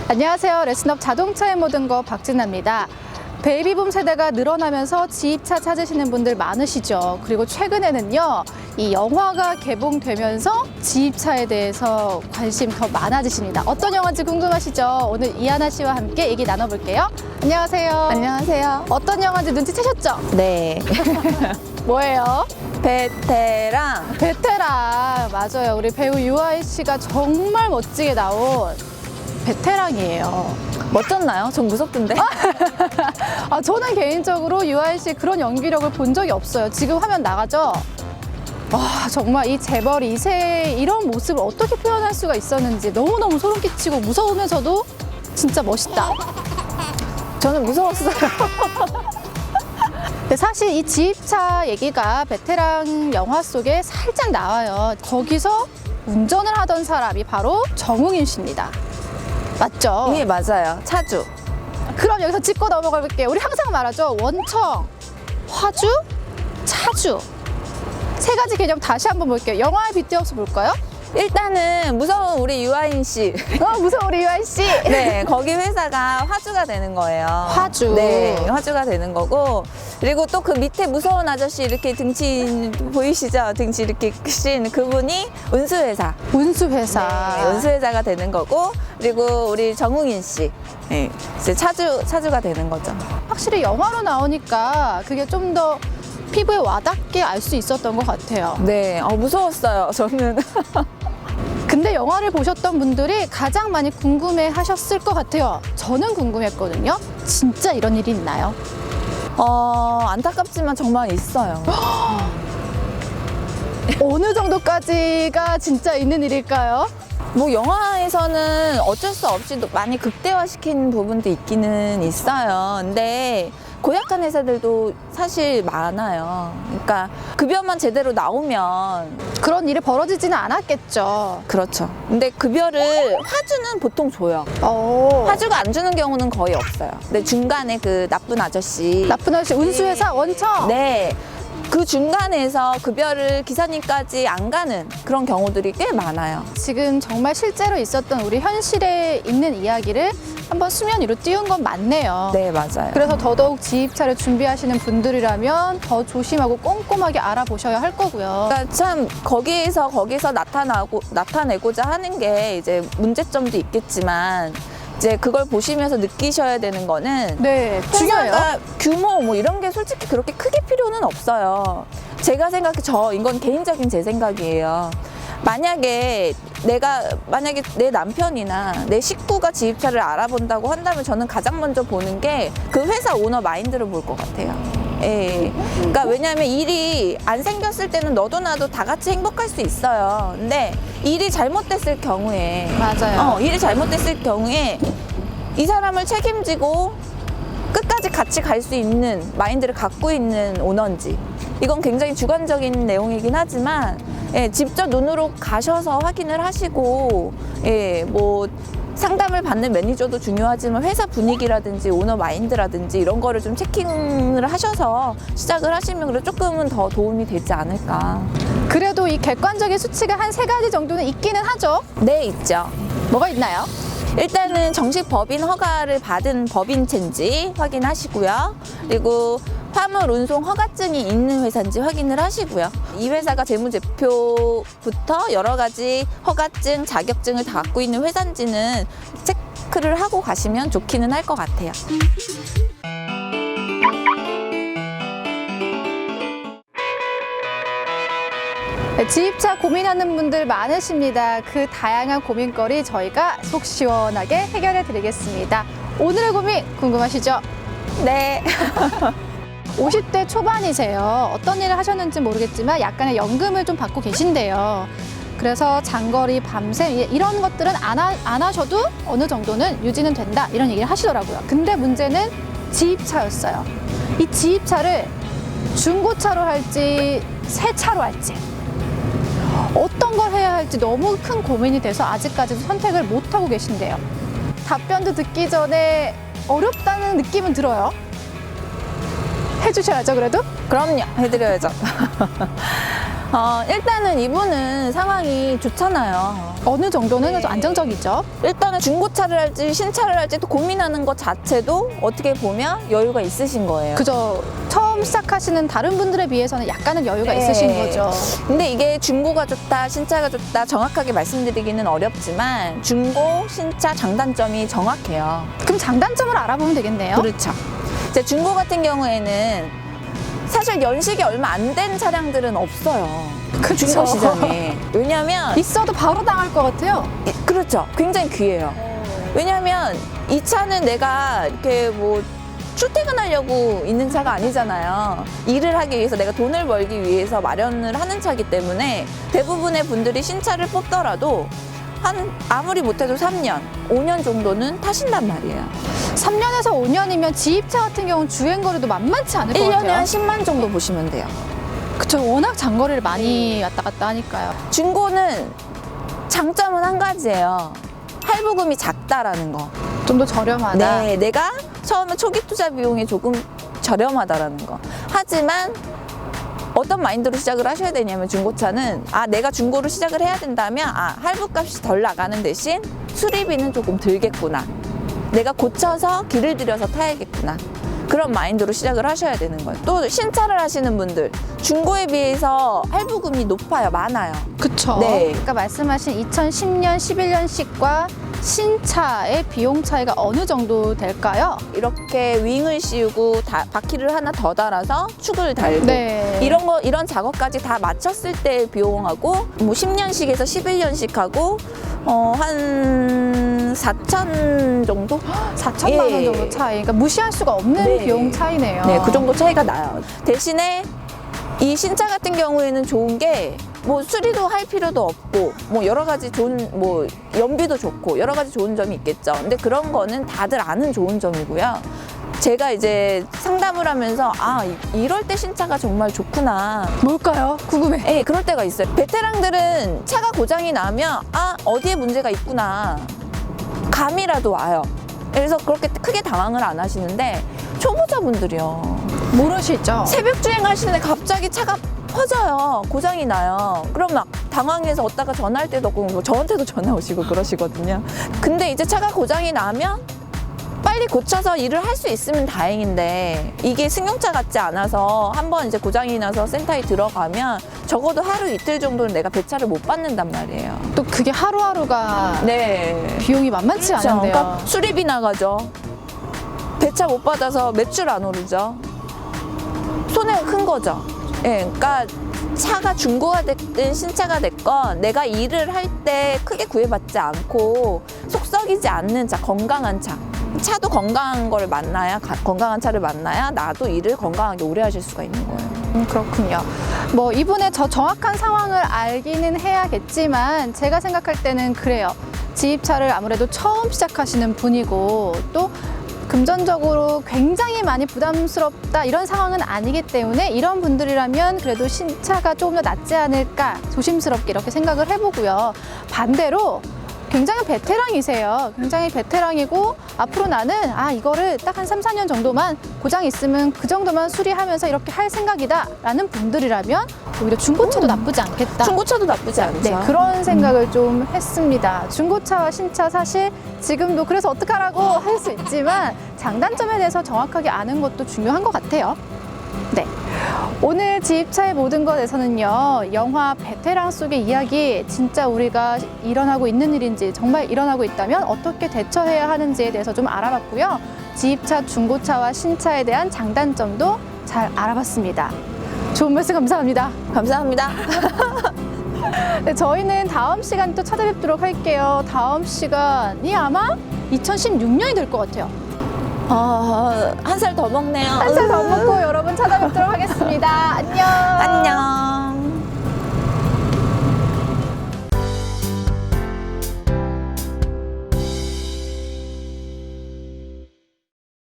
안녕하세요. 레슨업 자동차의 모든 것 박진아입니다. 베이비붐 세대가 늘어나면서 지입차 찾으시는 분들 많으시죠. 그리고 최근에는요, 이 영화가 개봉되면서 지입차에 대해서 관심 더 많아지십니다. 어떤 영화인지 궁금하시죠? 오늘 이하나 씨와 함께 얘기 나눠볼게요. 안녕하세요. 안녕하세요. 어떤 영화인지 눈치채셨죠? 네. 뭐예요? 베테랑. 베테랑. 맞아요. 우리 배우 유아인 씨가 정말 멋지게 나온 베테랑이에요. 멋졌나요? 전 무섭던데. 저는 개인적으로 유아인 씨 그런 연기력을 본 적이 없어요. 지금 화면 나가죠? 와, 정말 이 재벌 2세의 이런 모습을 어떻게 표현할 수가 있었는지 너무너무 소름 끼치고 무서우면서도 진짜 멋있다. 저는 무서웠어요. 근데 사실 이 지입차 얘기가 베테랑 영화 속에 살짝 나와요. 거기서 운전을 하던 사람이 바로 정웅인 씨입니다. 맞죠? 예, 맞아요. 차주. 그럼 여기서 짚고 넘어가 볼게요. 우리 항상 말하죠. 원청, 화주, 차주. 세 가지 개념 다시 한번 볼게요. 영화에 빗대어서 볼까요? 일단은 무서운 우리 유아인 씨. 무서워 우리 유아인 씨. 네, 거기 회사가 화주가 되는 거예요. 화주. 네, 화주가 되는 거고. 그리고 또 그 밑에 무서운 아저씨 이렇게 등치 보이시죠? 등치 이렇게 크신 그분이 운수회사. 운수회사. 네, 운수회사가 되는 거고. 그리고 우리 정웅인 씨. 네, 이제 차주가 되는 거죠. 확실히 영화로 나오니까 그게 좀 더 피부에 와닿게 알 수 있었던 것 같아요. 네, 무서웠어요, 저는. 근데 영화를 보셨던 분들이 가장 많이 궁금해 하셨을 것 같아요. 저는 궁금했거든요. 진짜 이런 일이 있나요? 안타깝지만 정말 있어요. 어느 정도까지가 진짜 있는 일일까요? 뭐 영화에서는 어쩔 수 없이 많이 극대화시킨 부분도 있기는 있어요. 근데 고약한 회사들도 사실 많아요. 그러니까 급여만 제대로 나오면 그런 일이 벌어지지는 않았겠죠. 그렇죠. 근데 급여를 화주는 보통 줘요. 화주가 안 주는 경우는 거의 없어요. 근데 중간에 그 나쁜 아저씨. 나쁜 아저씨 운수회사 원청. 네. 그 중간에서 급여를 기사님까지 안 가는 그런 경우들이 꽤 많아요. 지금 정말 실제로 있었던 우리 현실에 있는 이야기를 한번 수면 위로 띄운 건 맞네요. 네, 맞아요. 그래서 더더욱 지입차를 준비하시는 분들이라면 더 조심하고 꼼꼼하게 알아보셔야 할 거고요. 그러니까 참 거기서 나타내고자 하는 게 이제 문제점도 있겠지만 이제 그걸 보시면서 느끼셔야 되는 거는 네, 중요해요. 회사가 규모 뭐 이런 게 솔직히 그렇게 크게 필요는 없어요. 제가 이건 개인적인 제 생각이에요. 만약에 내 남편이나 내 식구가 지입차를 알아본다고 한다면 저는 가장 먼저 보는 게 그 회사 오너 마인드를 볼 것 같아요. 예. 그러니까 왜냐하면 일이 안 생겼을 때는 너도 나도 다 같이 행복할 수 있어요. 근데 일이 잘못됐을 경우에 맞아요. 일이 잘못됐을 경우에 이 사람을 책임지고 끝까지 같이 갈 수 있는 마인드를 갖고 있는 오너인지 이건 굉장히 주관적인 내용이긴 하지만 직접 눈으로 가셔서 확인을 하시고 뭐 상담을 받는 매니저도 중요하지만 회사 분위기라든지 오너 마인드라든지 이런 거를 좀 체킹을 하셔서 시작을 하시면 그래도 조금은 더 도움이 되지 않을까. 그래도 이 객관적인 수치가 한 3가지 정도는 있기는 하죠. 네, 있죠. 뭐가 있나요? 일단은 정식 법인 허가를 받은 법인체인지 확인하시고요. 그리고 화물 운송 허가증이 있는 회사인지 확인을 하시고요. 이 회사가 재무제표부터 여러 가지 허가증, 자격증을 다 갖고 있는 회사인지는 체크를 하고 가시면 좋기는 할 것 같아요. 네, 지입차 고민하는 분들 많으십니다. 그 다양한 고민거리 저희가 속 시원하게 해결해 드리겠습니다. 오늘의 고민 궁금하시죠? 네. 50대 초반이세요. 어떤 일을 하셨는지 모르겠지만 약간의 연금을 좀 받고 계신데요. 그래서 장거리, 밤샘 이런 것들은 안 하셔도 어느 정도는 유지는 된다 이런 얘기를 하시더라고요. 근데 문제는 지입차였어요. 이 지입차를 중고차로 할지 새 차로 할지 어떤 걸 해야 할지 너무 큰 고민이 돼서 아직까지도 선택을 못하고 계신데요. 답변도 듣기 전에 어렵다는 느낌은 들어요. 해주셔야죠, 그래도? 그럼요, 해드려야죠. 일단은 이분은 상황이 좋잖아요. 어느 정도는 네. 좀 안정적이죠. 일단은 중고차를 할지 신차를 할지 또 고민하는 것 자체도 어떻게 보면 여유가 있으신 거예요. 그저 처음 시작하시는 다른 분들에 비해서는 약간은 여유가 네. 있으신 거죠. 근데 이게 중고가 좋다, 신차가 좋다 정확하게 말씀드리기는 어렵지만 중고, 신차 장단점이 정확해요. 그럼 장단점을 알아보면 되겠네요. 그렇죠. 이제 중고 같은 경우에는 사실 연식이 얼마 안 된 차량들은 없어요. 그쵸. 중고 시장에. 왜냐하면 있어도 바로 당할 것 같아요. 그렇죠. 굉장히 귀해요. 왜냐하면 이 차는 내가 이렇게 뭐 출퇴근하려고 있는 차가 아니잖아요. 일을 하기 위해서 내가 돈을 벌기 위해서 마련을 하는 차이기 때문에 대부분의 분들이 신차를 뽑더라도 한 아무리 못해도 3년, 5년 정도는 타신단 말이에요. 3년에서 5년이면 지입차 같은 경우는 주행거리도 만만치 않을 것 1년에 같아요. 한 10만 정도 보시면 돼요. 그쵸. 워낙 장거리를 많이 왔다 갔다 하니까요. 중고는 장점은 한 가지예요. 할부금이 작다라는 거. 좀 더 저렴하다. 네, 내가 처음에 초기 투자 비용이 조금 저렴하다라는 거. 하지만 어떤 마인드로 시작을 하셔야 되냐면 중고차는 내가 중고로 시작을 해야 된다면 할부값이 덜 나가는 대신 수리비는 조금 들겠구나. 내가 고쳐서 길을 들여서 타야겠구나. 그런 마인드로 시작을 하셔야 되는 거예요. 또 신차를 하시는 분들 중고에 비해서 할부금이 높아요. 많아요. 그쵸. 네. 아까 말씀하신 2010년, 11년식과 신차의 비용 차이가 어느 정도 될까요? 이렇게 윙을 씌우고 바퀴를 하나 더 달아서 축을 달고 네. 이런 작업까지 다 마쳤을 때 비용하고 뭐 10년식에서 11년식하고 한 4천 정도? 4천만 원 예. 정도 차이. 그러니까 무시할 수가 없는 네. 비용 차이네요. 네, 그 정도 차이가 나요. 대신에 이 신차 같은 경우에는 좋은 게 뭐 수리도 할 필요도 없고 뭐 여러 가지 좋은 뭐 연비도 좋고 여러 가지 좋은 점이 있겠죠. 근데 그런 거는 다들 아는 좋은 점이고요. 제가 이제 상담을 하면서 이럴 때 신차가 정말 좋구나. 뭘까요? 궁금해. 예, 그럴 때가 있어요. 베테랑들은 차가 고장이 나면 어디에 문제가 있구나. 감이라도 와요. 그래서 그렇게 크게 당황을 안 하시는데 초보자분들이요. 모르시죠? 새벽 주행하시는데 갑자기 차가 퍼져요. 고장이 나요. 그럼 막 당황해서 어디다가 전화할 때도 없고 뭐 저한테도 전화 오시고 그러시거든요. 근데 이제 차가 고장이 나면 빨리 고쳐서 일을 할 수 있으면 다행인데 이게 승용차 같지 않아서 한번 이제 고장이 나서 센터에 들어가면 적어도 하루 이틀 정도는 내가 배차를 못 받는단 말이에요. 또 그게 하루하루가 네. 비용이 만만치 그렇죠. 않은데요. 그러니까 수리비 나가죠. 배차 못 받아서 매출 안 오르죠. 손해가 큰 거죠. 예, 그러니까 차가 중고가 됐든 신차가 됐건 내가 일을 할 때 크게 구애받지 않고 속 썩이지 않는 차, 건강한 차. 차도 건강한 걸 만나야 건강한 차를 만나야 나도 일을 건강하게 오래 하실 수가 있는 거예요. 그렇군요. 뭐 이분의 정확한 상황을 알기는 해야겠지만 제가 생각할 때는 그래요. 지입차를 아무래도 처음 시작하시는 분이고 또 금전적으로 굉장히 많이 부담스럽다 이런 상황은 아니기 때문에 이런 분들이라면 그래도 신차가 조금 더 낫지 않을까 조심스럽게 이렇게 생각을 해보고요. 반대로 굉장히 베테랑이세요. 굉장히 베테랑이고 앞으로 나는 이거를 딱 한 3, 4년 정도만 고장 있으면 그 정도만 수리하면서 이렇게 할 생각이다 라는 분들이라면 오히려 중고차도 나쁘지 않겠다. 중고차도 나쁘지 않죠. 네, 그런 생각을 좀 했습니다. 중고차와 신차 사실 지금도 그래서 어떡하라고 할 수 있지만 장단점에 대해서 정확하게 아는 것도 중요한 것 같아요. 네. 오늘 지입차의 모든 것에서는요, 영화 베테랑 속의 이야기, 진짜 우리가 일어나고 있는 일인지, 정말 일어나고 있다면 어떻게 대처해야 하는지에 대해서 좀 알아봤고요. 지입차, 중고차와 신차에 대한 장단점도 잘 알아봤습니다. 좋은 말씀 감사합니다. 감사합니다. 네, 저희는 다음 시간 또 찾아뵙도록 할게요. 다음 시간이 아마 2016년이 될 것 같아요. 한 살 더 먹네요. 한 살 더 먹고 여러분 찾아뵙도록 하겠습니다. 안녕. 안녕.